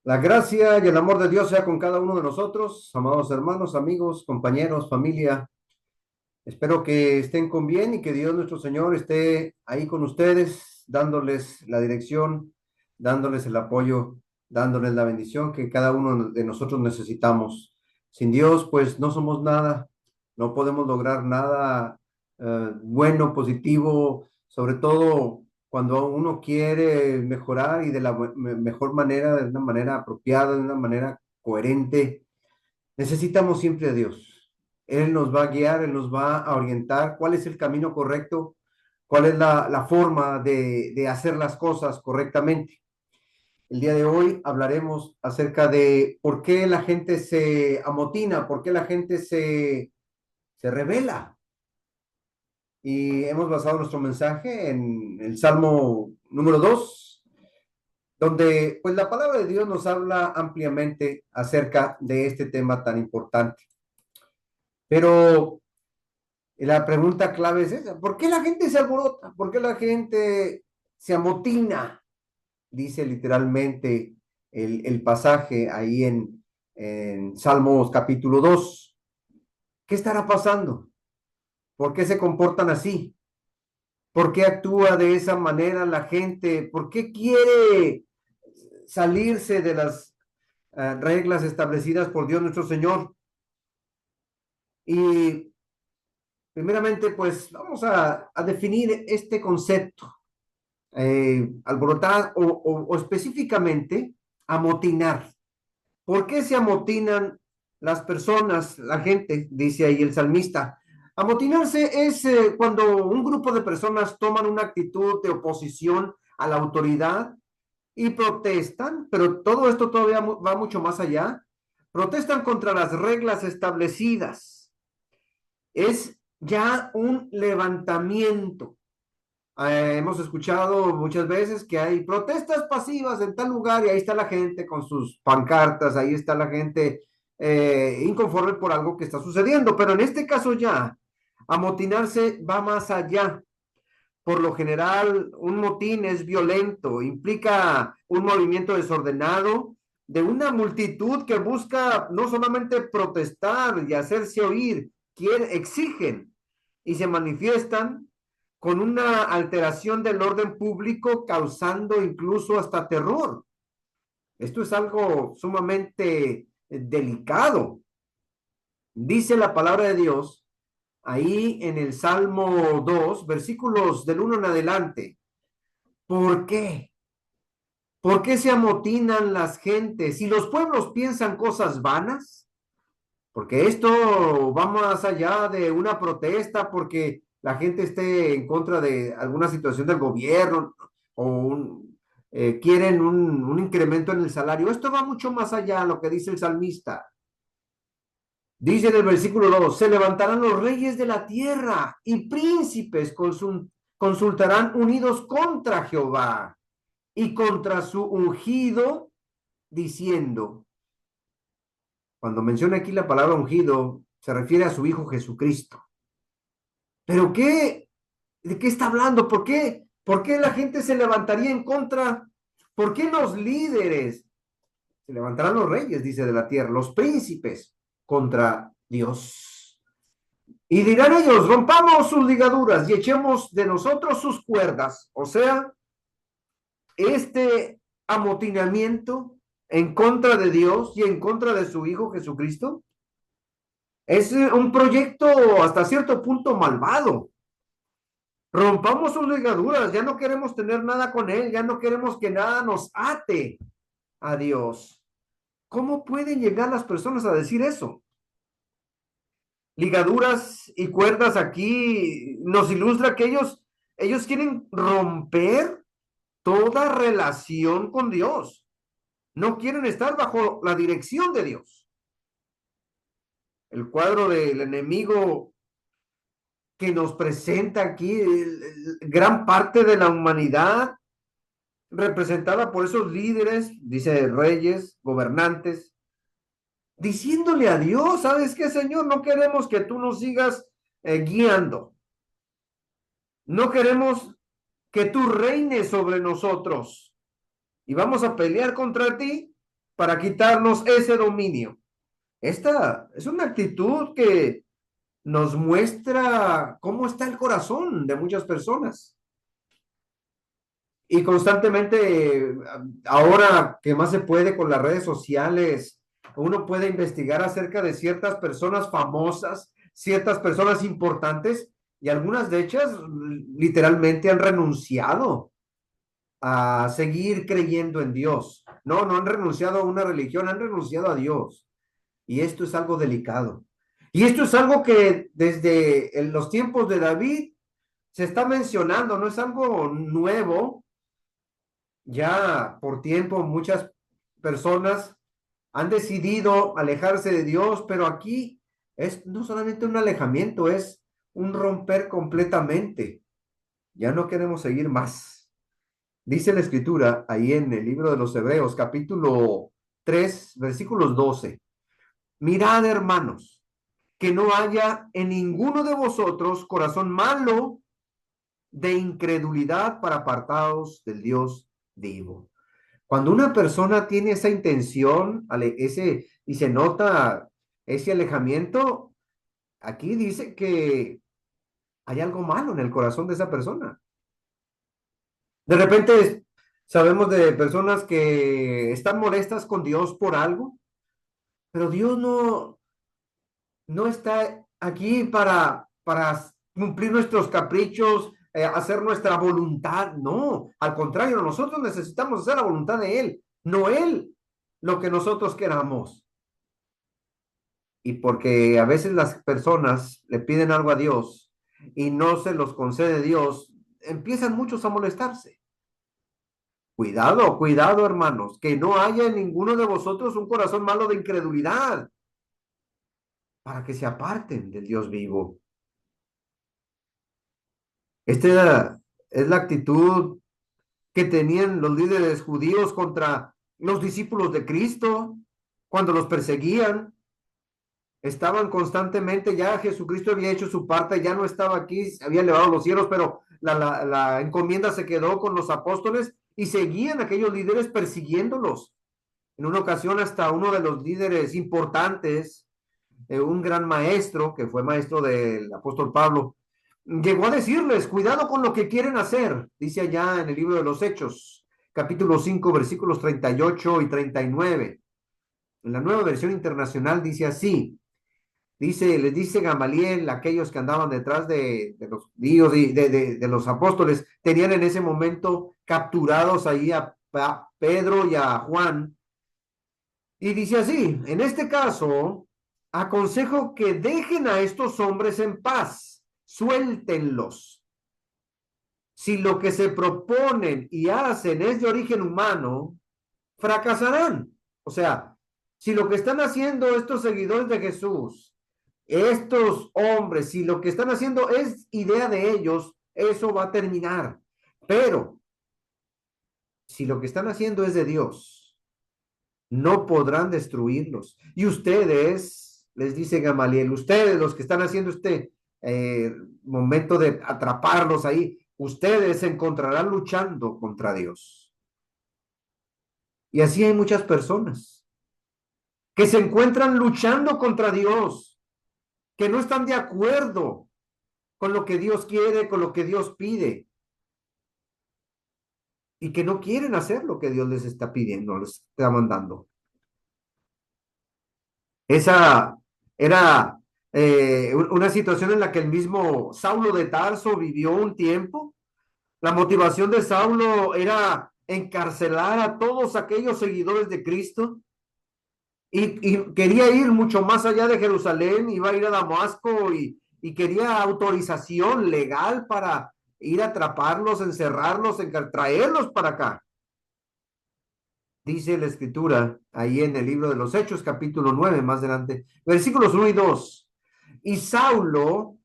La gracia y el amor de Dios sea con cada uno de nosotros, amados hermanos, amigos, compañeros, familia. Espero que estén con bien y que Dios nuestro Señor esté ahí con ustedes, dándoles la dirección, dándoles el apoyo, dándoles la bendición que cada uno de nosotros necesitamos. Sin Dios, pues no somos nada, no podemos lograr nada bueno, positivo, sobre todo cuando uno quiere mejorar y de la mejor manera, de una manera apropiada, de una manera coherente. Necesitamos siempre a Dios. Él nos va a guiar, Él nos va a orientar cuál es el camino correcto, cuál es la forma de hacer las cosas correctamente. El día de hoy hablaremos acerca de por qué la gente se amotina, por qué la gente se revela. Y hemos basado nuestro mensaje en el Salmo número 2, donde pues la palabra de Dios nos habla ampliamente acerca de este tema tan importante. Pero la pregunta clave es esa: ¿por qué la gente se alborota? ¿Por qué la gente se amotina? Dice literalmente el pasaje ahí en Salmos capítulo 2. ¿Qué estará pasando? ¿Por qué se comportan así? ¿Por qué actúa de esa manera la gente? ¿Por qué quiere salirse de las reglas establecidas por Dios nuestro Señor? Y primeramente, pues vamos a definir este concepto. Alborotar o específicamente amotinar. ¿Por qué se amotinan las personas, la gente? Dice ahí el salmista. Amotinarse es cuando un grupo de personas toman una actitud de oposición a la autoridad y protestan, pero todo esto todavía va mucho más allá. Protestan contra las reglas establecidas. Es ya un levantamiento. Hemos escuchado muchas veces que hay protestas pasivas en tal lugar y ahí está la gente con sus pancartas, ahí está la gente inconforme por algo que está sucediendo, pero en este caso ya, amotinarse va más allá. Por lo general, un motín es violento, implica un movimiento desordenado de una multitud que busca no solamente protestar y hacerse oír, exigen y se manifiestan con una alteración del orden público, causando incluso hasta terror. Esto es algo sumamente delicado. Dice la palabra de Dios ahí en el Salmo 2, versículos del 1 en adelante. ¿Por qué? ¿Por qué se amotinan las gentes? Si los pueblos piensan cosas vanas, porque esto va más allá de una protesta porque la gente esté en contra de alguna situación del gobierno o quieren un incremento en el salario. Esto va mucho más allá de lo que dice el salmista. Dice en el versículo 2: se levantarán los reyes de la tierra y príncipes consultarán unidos contra Jehová y contra su ungido, diciendo. Cuando menciona aquí la palabra ungido, se refiere a su Hijo Jesucristo. ¿Pero qué? ¿De qué está hablando? ¿Por qué? ¿Por qué la gente se levantaría en contra? ¿Por qué los líderes? Se levantarán los reyes, dice, de la tierra, los príncipes contra Dios. Y dirán ellos: rompamos sus ligaduras y echemos de nosotros sus cuerdas. O sea, este amotinamiento en contra de Dios y en contra de su Hijo Jesucristo es un proyecto hasta cierto punto malvado. Rompamos sus ligaduras, ya no queremos tener nada con Él, ya no queremos que nada nos ate a Dios. ¿Cómo pueden llegar las personas a decir eso? Ligaduras y cuerdas aquí nos ilustra que ellos quieren romper toda relación con Dios. No quieren estar bajo la dirección de Dios. El cuadro del enemigo que nos presenta aquí gran parte de la humanidad, representada por esos líderes, dice reyes, gobernantes, diciéndole a Dios: ¿sabes qué, Señor? No queremos que tú nos sigas guiando. No queremos que tú reines sobre nosotros. Y vamos a pelear contra ti. para quitarnos ese dominio. Esta es una actitud que nos muestra cómo está el corazón de muchas personas. Y constantemente, ahora que más se puede con las redes sociales, uno puede investigar acerca de ciertas personas famosas, ciertas personas importantes, y algunas de ellas literalmente han renunciado a seguir creyendo en Dios. No, no han renunciado a una religión, han renunciado a Dios. Y esto es algo delicado. Y esto es algo que desde los tiempos de David se está mencionando, no es algo nuevo. Ya por tiempo muchas personas han decidido alejarse de Dios, pero aquí es no solamente un alejamiento, es un romper completamente. Ya no queremos seguir más. Dice la escritura ahí en el libro de los Hebreos, capítulo 3 versículos 12. Mirad, hermanos, que no haya en ninguno de vosotros corazón malo de incredulidad para apartados del Dios vivo. Cuando una persona tiene esa intención, y se nota ese alejamiento, aquí dice que hay algo malo en el corazón de esa persona. De repente sabemos de personas que están molestas con Dios por algo, pero Dios no está aquí para cumplir nuestros caprichos, hacer nuestra voluntad. No, al contrario, nosotros necesitamos hacer la voluntad de Él, no Él lo que nosotros queramos. Y porque a veces las personas le piden algo a Dios y no se los concede Dios, empiezan muchos a molestarse. Cuidado, cuidado, hermanos, que no haya en ninguno de vosotros un corazón malo de incredulidad para que se aparten del Dios vivo. Esta es la actitud que tenían los líderes judíos contra los discípulos de Cristo cuando los perseguían. Estaban constantemente, ya Jesucristo había hecho su parte, ya no estaba aquí, había elevado los cielos, pero la encomienda se quedó con los apóstoles y seguían aquellos líderes persiguiéndolos. En una ocasión hasta uno de los líderes importantes, un gran maestro, que fue maestro del apóstol Pablo, llegó a decirles, cuidado con lo que quieren hacer, dice allá en el libro de los Hechos, capítulo 5, versículos 38 y 39. En la Nueva Versión Internacional dice así, les dice Gamaliel, aquellos que andaban detrás de los judíos y de los apóstoles, tenían en ese momento capturados ahí a Pedro y a Juan. Y dice así, en este caso, aconsejo que dejen a estos hombres en paz, suéltenlos. Si lo que se proponen y hacen es de origen humano, fracasarán. O sea, si lo que están haciendo estos seguidores de Jesús, estos hombres, si lo que están haciendo es idea de ellos, eso va a terminar. Pero si lo que están haciendo es de Dios, no podrán destruirlos. Y ustedes, les dice Gamaliel, ustedes los que están haciendo momento de atraparlos ahí, ustedes se encontrarán luchando contra Dios. Y así hay muchas personas que se encuentran luchando contra Dios, que no están de acuerdo con lo que Dios quiere, con lo que Dios pide, y que no quieren hacer lo que Dios les está pidiendo, les está mandando. Esa era una situación en la que el mismo Saulo de Tarso vivió un tiempo. La motivación de Saulo era encarcelar a todos aquellos seguidores de Cristo y quería ir mucho más allá de Jerusalén, iba a ir a Damasco y quería autorización legal para ir a atraparlos, encerrarlos, traerlos para acá. Dice la escritura ahí en el libro de los Hechos, capítulo 9, más adelante, versículos 1 y 2. Y Saulo,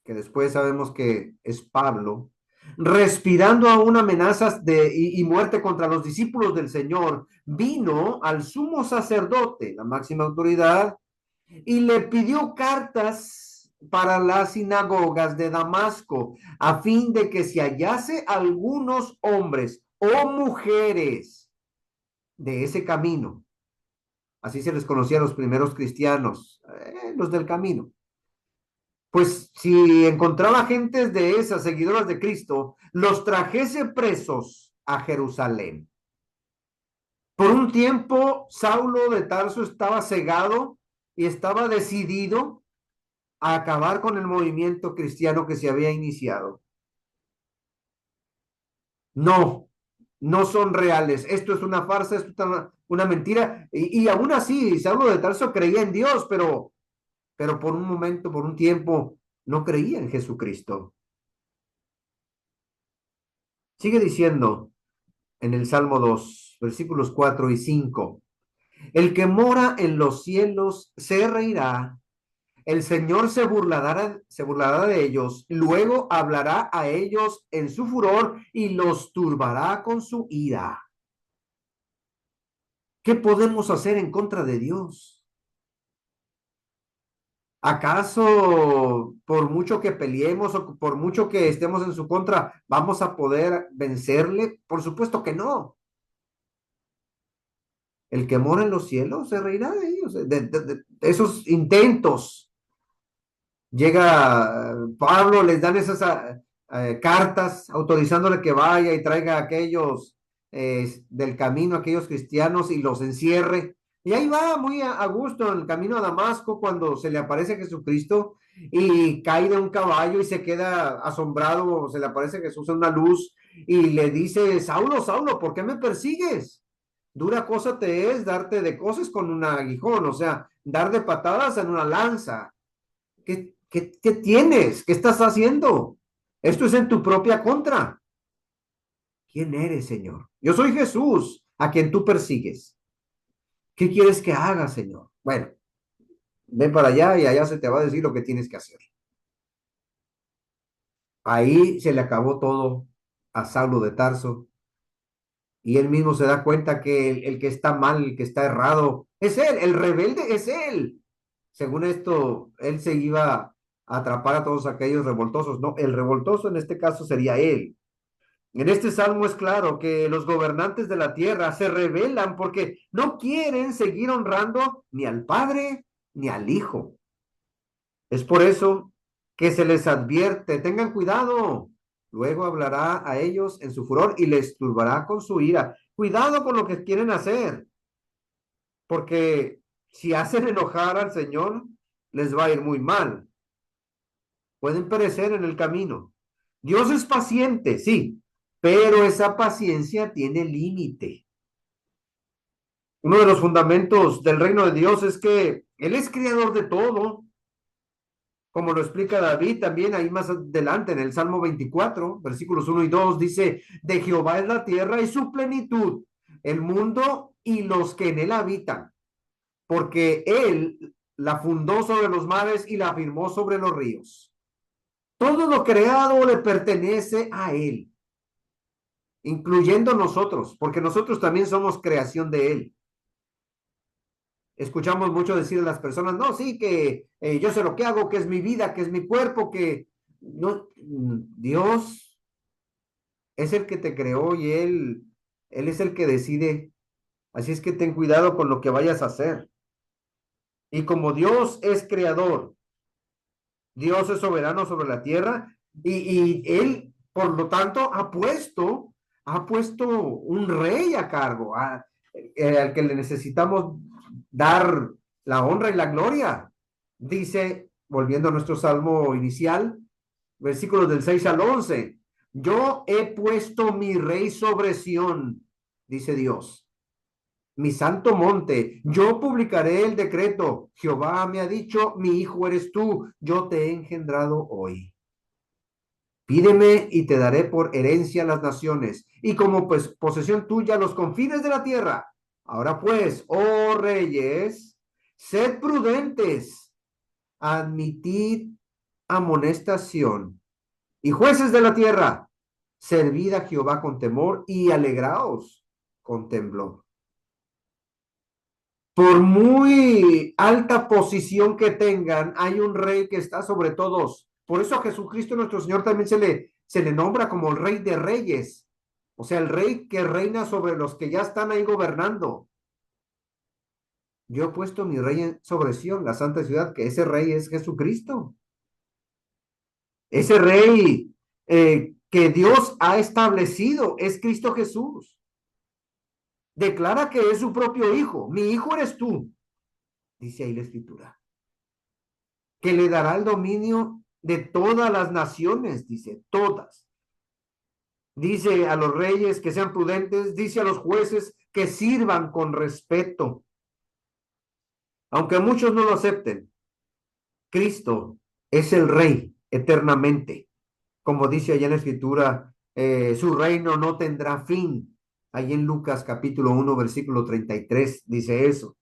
que después sabemos que es Pablo, respirando aún amenazas y muerte contra los discípulos del Señor, vino al sumo sacerdote, la máxima autoridad, y le pidió cartas para las sinagogas de Damasco, a fin de que se hallase algunos hombres o mujeres de ese camino, Así se les conocía a los primeros cristianos, los del camino. Pues si encontraba gentes de esas seguidoras de Cristo, los trajese presos a Jerusalén. Por un tiempo, Saulo de Tarso estaba cegado y estaba decidido a acabar con el movimiento cristiano que se había iniciado. No, no son reales. Esto es una farsa, esto es una mentira. Y aún así, Saulo de Tarso creía en Dios, pero por un momento, por un tiempo, no creía en Jesucristo. Sigue diciendo en el Salmo 2, versículos 4 y 5. El que mora en los cielos se reirá. El Señor se burlará de ellos, luego hablará a ellos en su furor y los turbará con su ira. ¿Qué podemos hacer en contra de Dios? ¿Acaso por mucho que peleemos o por mucho que estemos en su contra, vamos a poder vencerle? Por supuesto que no. El que mora en los cielos se reirá de ellos, de esos intentos. Llega Pablo, les dan esas cartas autorizándole que vaya y traiga a aquellos del camino, a aquellos cristianos y los encierre. Y ahí va muy a gusto en el camino a Damasco cuando se le aparece Jesucristo y cae de un caballo y se queda asombrado, se le aparece Jesús en una luz y le dice, Saulo, Saulo, ¿por qué me persigues? Dura cosa te es darte de cosas con un aguijón, o sea, dar de patadas en una lanza. ¿Qué tienes? ¿Qué estás haciendo? Esto es en tu propia contra. ¿Quién eres, Señor? Yo soy Jesús, a quien tú persigues. ¿Qué quieres que haga, Señor? Bueno, ven para allá y allá se te va a decir lo que tienes que hacer. Ahí se le acabó todo a Saulo de Tarso y él mismo se da cuenta que el que está mal, el que está errado, es él, el rebelde es él. Según esto, él se iba a atrapar a todos aquellos revoltosos. No, el revoltoso en este caso sería él. En este salmo es claro que los gobernantes de la tierra se rebelan porque no quieren seguir honrando ni al Padre ni al Hijo. Es por eso que se les advierte, tengan cuidado. Luego hablará a ellos en su furor y les turbará con su ira. Cuidado con lo que quieren hacer, porque si hacen enojar al Señor, les va a ir muy mal. Pueden perecer en el camino. Dios es paciente, sí, pero esa paciencia tiene límite. Uno de los fundamentos del reino de Dios es que Él es creador de todo, como lo explica David también ahí más adelante en el Salmo 24, versículos 1 y 2, dice, de Jehová es la tierra y su plenitud, el mundo y los que en él habitan, porque Él la fundó sobre los mares y la firmó sobre los ríos. Todo lo creado le pertenece a Él, incluyendo nosotros, porque nosotros también somos creación de Él. Escuchamos mucho decir a las personas, no, sí, que yo sé lo que hago, que es mi vida, que es mi cuerpo, que no, Dios es el que te creó y Él es el que decide. Así es que ten cuidado con lo que vayas a hacer. Y como Dios es creador, Dios es soberano sobre la tierra y Él, por lo tanto, ha puesto un rey a cargo, al que le necesitamos dar la honra y la gloria. Dice, volviendo a nuestro salmo inicial, versículos del 6 al 11, yo he puesto mi rey sobre Sión, dice Dios, mi santo monte, yo publicaré el decreto. Jehová me ha dicho, mi hijo eres tú, yo te he engendrado hoy. Pídeme y te daré por herencia las naciones y como pues, posesión tuya los confines de la tierra. Ahora pues, oh reyes, sed prudentes, admitid amonestación y jueces de la tierra, servid a Jehová con temor y alegraos con temblor. Por muy alta posición que tengan, hay un rey que está sobre todos. Por eso a Jesucristo nuestro Señor también se le nombra como el rey de reyes. O sea, el rey que reina sobre los que ya están ahí gobernando. Yo he puesto mi rey sobre Sión, la santa ciudad, que ese rey es Jesucristo. Ese rey que Dios ha establecido es Cristo Jesús. Declara que es su propio hijo. Mi hijo eres tú, dice ahí la escritura. Que le dará el dominio de todas las naciones, dice, todas. Dice a los reyes que sean prudentes, dice a los jueces que sirvan con respeto. Aunque muchos no lo acepten, Cristo es el rey eternamente. Como dice allá en la escritura, su reino no tendrá fin. Ahí en Lucas capítulo 1, versículo 33 dice eso.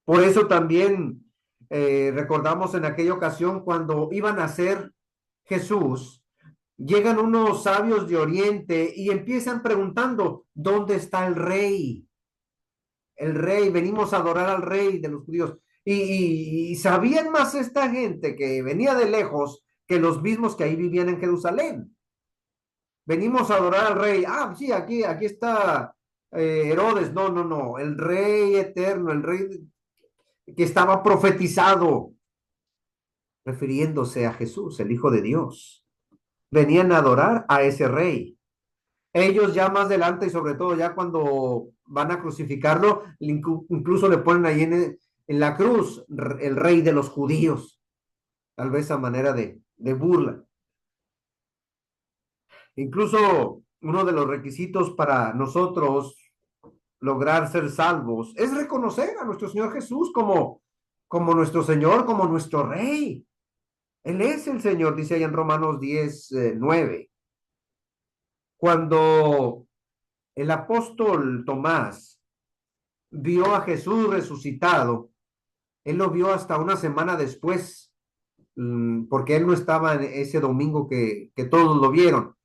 Por eso también recordamos en aquella ocasión cuando iban a ser Jesús, llegan unos sabios de Oriente y empiezan preguntando, ¿dónde está el rey? El rey, venimos a adorar al rey de los judíos. Y sabían más esta gente que venía de lejos que los mismos que ahí vivían en Jerusalén. Venimos a adorar al rey. Ah, sí, aquí está Herodes. No, no, no. El rey eterno, el rey que estaba profetizado, refiriéndose a Jesús, el Hijo de Dios. Venían a adorar a ese rey. Ellos ya más adelante y sobre todo ya cuando van a crucificarlo, incluso le ponen ahí en la cruz el rey de los judíos, tal vez a manera de burla. Incluso uno de los requisitos para nosotros lograr ser salvos es reconocer a nuestro Señor Jesús como nuestro Señor, como nuestro Rey. Él es el Señor, dice ahí en Romanos 10, 9. Cuando el apóstol Tomás vio a Jesús resucitado, él lo vio hasta una semana después, porque él no estaba en ese domingo que todos lo vieron.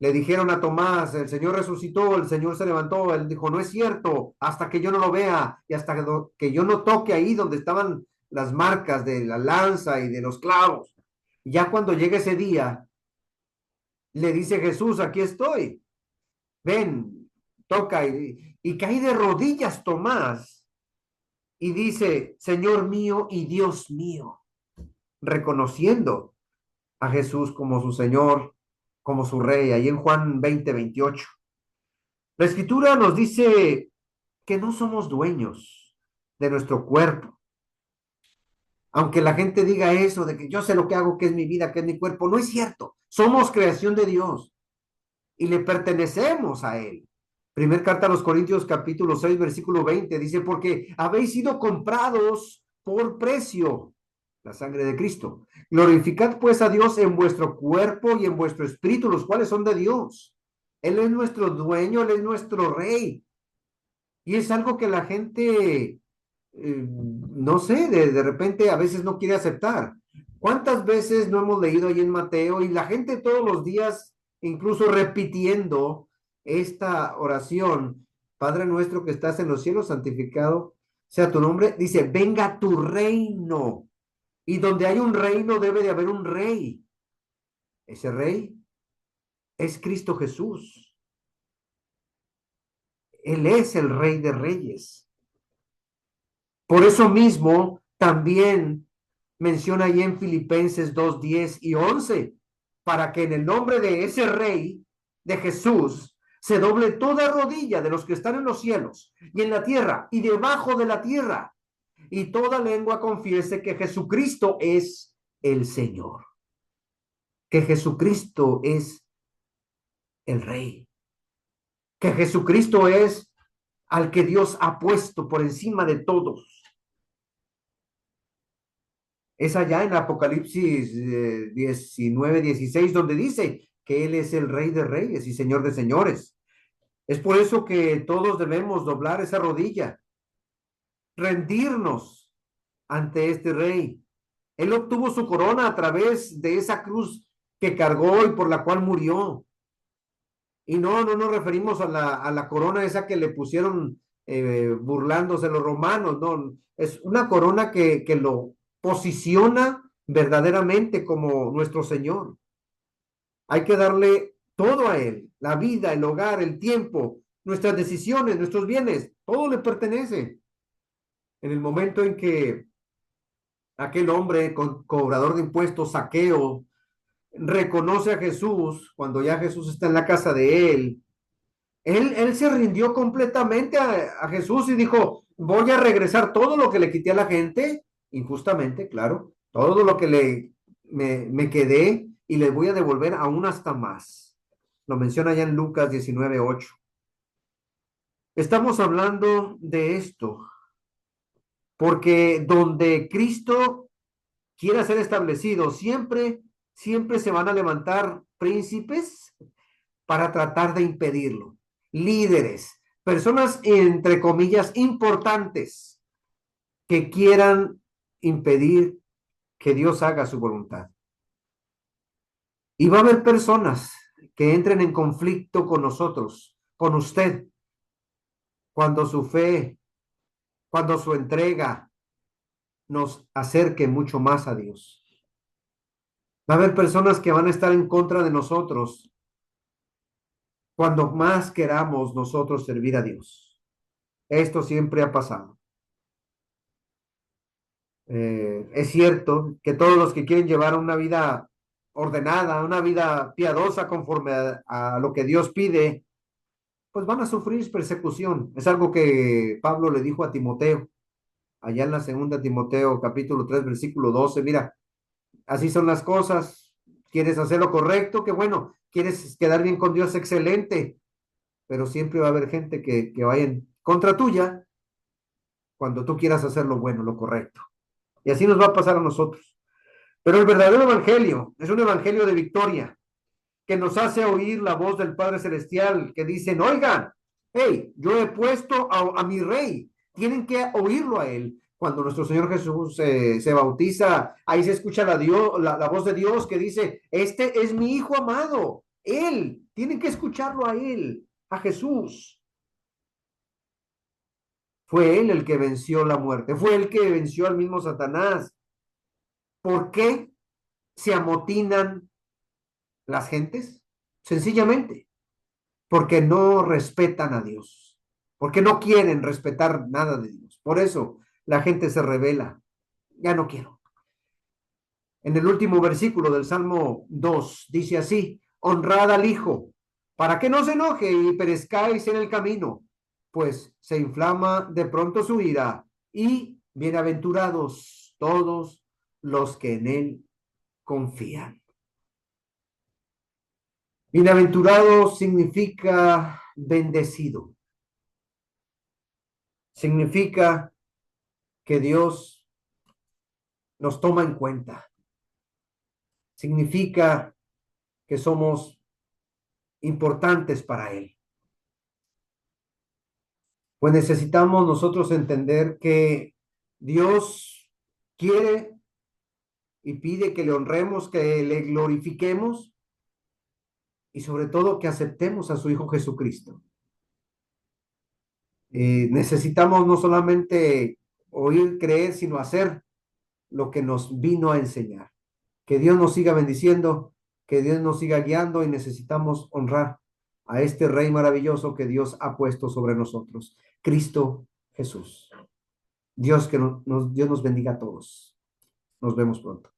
Le dijeron a Tomás, el Señor resucitó, el Señor se levantó. Él dijo, no es cierto, hasta que yo no lo vea y hasta que yo no toque ahí donde estaban las marcas de la lanza y de los clavos. Ya cuando llega ese día, le dice Jesús, aquí estoy, ven, toca y cae de rodillas Tomás y dice, Señor mío y Dios mío, reconociendo a Jesús como su Señor, como su Rey, ahí en Juan 20:28. La escritura nos dice que no somos dueños de nuestro cuerpo. Aunque la gente diga eso, de que yo sé lo que hago, que es mi vida, que es mi cuerpo, no es cierto. Somos creación de Dios y le pertenecemos a Él. Primer carta a los Corintios capítulo 6, versículo 20, dice, porque habéis sido comprados por precio, la sangre de Cristo. Glorificad pues a Dios en vuestro cuerpo y en vuestro espíritu, los cuales son de Dios. Él es nuestro dueño, Él es nuestro rey. Y es algo que la gente, no sé, de repente a veces no quiere aceptar. ¿Cuántas veces no hemos leído ahí en Mateo y la gente todos los días, incluso repitiendo esta oración, Padre nuestro que estás en los cielos, santificado sea tu nombre, dice, venga tu reino. Y donde hay un reino debe de haber un rey. Ese rey es Cristo Jesús. Él es el rey de reyes. Por eso mismo, también menciona ahí en Filipenses 2, 10 y 11, para que en el nombre de ese rey, de Jesús, se doble toda rodilla de los que están en los cielos y en la tierra y debajo de la tierra, y toda lengua confiese que Jesucristo es el Señor, que Jesucristo es el rey, que Jesucristo es al que Dios ha puesto por encima de todos. Es allá en Apocalipsis 19, 16, donde dice que Él es el Rey de Reyes y Señor de Señores. Es por eso que todos debemos doblar esa rodilla, rendirnos ante este Rey. Él obtuvo su corona a través de esa cruz que cargó y por la cual murió. Y no nos referimos a la corona esa que le pusieron burlándose los romanos, no, es una corona que lo posiciona verdaderamente como nuestro Señor. Hay que darle todo a Él, la vida, el hogar, el tiempo, nuestras decisiones, nuestros bienes, todo le pertenece. En el momento en que aquel hombre cobrador de impuestos, Zaqueo, reconoce a Jesús, cuando ya Jesús está en la casa de él, él se rindió completamente a Jesús y dijo, voy a regresar todo lo que le quité a la gente, injustamente, claro, todo lo que me quedé y le voy a devolver aún hasta más. Lo menciona ya en Lucas 19:8. Estamos hablando de esto, porque donde Cristo quiera ser establecido, siempre se van a levantar príncipes para tratar de impedirlo. Líderes, personas entre comillas importantes que quieran impedir que Dios haga su voluntad. Y va a haber personas que entren en conflicto con nosotros, con usted, cuando su fe, cuando su entrega nos acerque mucho más a Dios. Va a haber personas que van a estar en contra de nosotros cuando más queramos nosotros servir a Dios. Esto siempre ha pasado. Es cierto que todos los que quieren llevar una vida ordenada, una vida piadosa conforme a lo que Dios pide, pues van a sufrir persecución. Es algo que Pablo le dijo a Timoteo, allá en la segunda Timoteo capítulo 3 versículo 12. Mira, así son las cosas. ¿Quieres hacer lo correcto? Qué bueno. ¿Quieres quedar bien con Dios? Excelente. Pero siempre va a haber gente que vaya en contra tuya cuando tú quieras hacer lo bueno, lo correcto. Y así nos va a pasar a nosotros. Pero el verdadero evangelio es un evangelio de victoria que nos hace oír la voz del Padre Celestial que dicen, oigan, hey, yo he puesto a mi rey, tienen que oírlo a él. Cuando nuestro Señor Jesús se bautiza, ahí se escucha la voz de Dios que dice, este es mi Hijo amado, él, tienen que escucharlo a él, a Jesús. Fue él el que venció la muerte, fue el que venció al mismo Satanás. ¿Por qué se amotinan las gentes? Sencillamente, porque no respetan a Dios, porque no quieren respetar nada de Dios. Por eso la gente se revela. Ya no quiero. En el último versículo del Salmo 2 dice así, honrad al Hijo, para que no se enoje y perezcáis en el camino, pues se inflama de pronto su ira, y bienaventurados todos los que en él confían. Bienaventurado significa bendecido. Significa que Dios nos toma en cuenta. Significa que somos importantes para Él. Pues necesitamos nosotros entender que Dios quiere y pide que le honremos, que le glorifiquemos y sobre todo que aceptemos a su Hijo Jesucristo. Necesitamos no solamente oír, creer, sino hacer lo que nos vino a enseñar. Que Dios nos siga bendiciendo, que Dios nos siga guiando y necesitamos honrar a este Rey maravilloso que Dios ha puesto sobre nosotros, Cristo Jesús. Dios nos bendiga a todos. Nos vemos pronto.